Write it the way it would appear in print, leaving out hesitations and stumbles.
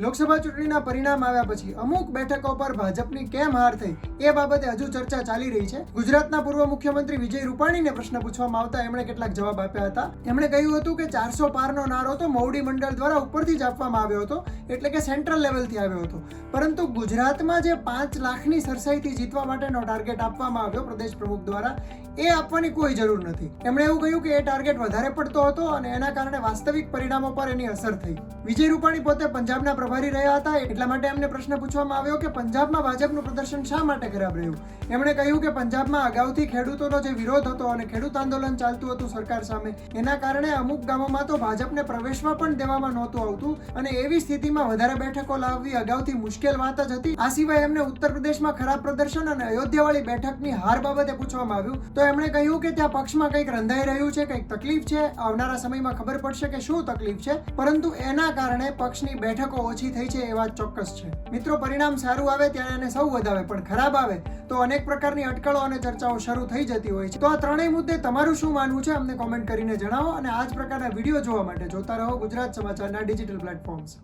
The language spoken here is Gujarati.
લોકસભા ચૂંટણીના પરિણામ આવ્યા પછી અમુક બેઠકો પર ભાજપની કેમ હાર થઈ એ બાબતે હજુ ચર્ચા ચાલી રહી છે. ગુજરાતના પૂર્વ મુખ્યમંત્રી વિજય રૂપાણીને પ્રશ્ન પૂછવામાં આવતા એમણે કેટલાક જવાબ આપ્યા હતા. એમણે કહ્યું હતું કે 400 પારનો નારો તો મોવડી મંડળ દ્વારા ઉપરથી જ આપવામાં આવ્યો હતો, એટલે કે સેન્ટ્રલ લેવલથી આવ્યો હતો. પરંતુ ગુજરાતમાં જે 5 લાખની સરસાઈથી જીતવા માટેનો ટાર્ગેટ આપવામાં આવ્યો પ્રદેશ પ્રમુખ દ્વારા, એ આપવાની કોઈ જરૂર નથી. એમણે એવું કહ્યું કે એ ટાર્ગેટ વધારે પડતો હતો અને એના કારણે વાસ્તવિક પરિણામો પર એની અસર થઈ. વિજય રૂપાણી પોતે પંજાબના પ્રભારી રહ્યા હતા, એટલા માટે એમને પ્રશ્ન પૂછવામાં આવ્યો કે પંજાબમાં ભાજપનું પ્રદર્શન શા માટે ખરાબ રહ્યું. એમણે કહ્યું કે પંજાબમાં અગાઉથી ખેડૂતોનો જે વિરોધ હતો અને ખેડૂત આંદોલન ચાલતું હતું સરકાર સામે, એના કારણે અમુક ગામોમાં તો ભાજપને પ્રવેશવા પણ દેવામાં નહોતું આવતું અને એવી સ્થિતિમાં વધારે બેઠકો લાવવી અગાઉથી મુશ્કેલ વાત જ હતી. આ સિવાય એમને ઉત્તર પ્રદેશમાં ખરાબ પ્રદર્શન અને અયોધ્યાવાળી બેઠકની હાર બાબતે પૂછવામાં આવ્યું તો એમણે કહ્યું કે ત્યાં પક્ષમાં કંઈક રંધાઈ રહ્યું છે, કંઈક તકલીફ છે. આવનારા સમયમાં ખબર પડશે કે શું તકલીફ છે, પરંતુ એના કારણે પક્ષની બેઠકો ઓછી થઈ છે એ વાત ચોક્કસ છે. મિત્રો, પરિણામ સારું આવે ત્યારે એને સૌ વધાવે, પણ ખરાબ આવે તો અનેક પ્રકારની અટકળો અને ચર્ચાઓ શરૂ થઈ જતી હોય છે. તો આ ત્રણેય મુદ્દે તમારું શું માનવું છે અમને કોમેન્ટ કરીને જણાવો અને આ જ પ્રકારના વિડીયો જોવા માટે જોતા રહો ગુજરાત સમાચારના ડિજિટલ પ્લેટફોર્મ્સ.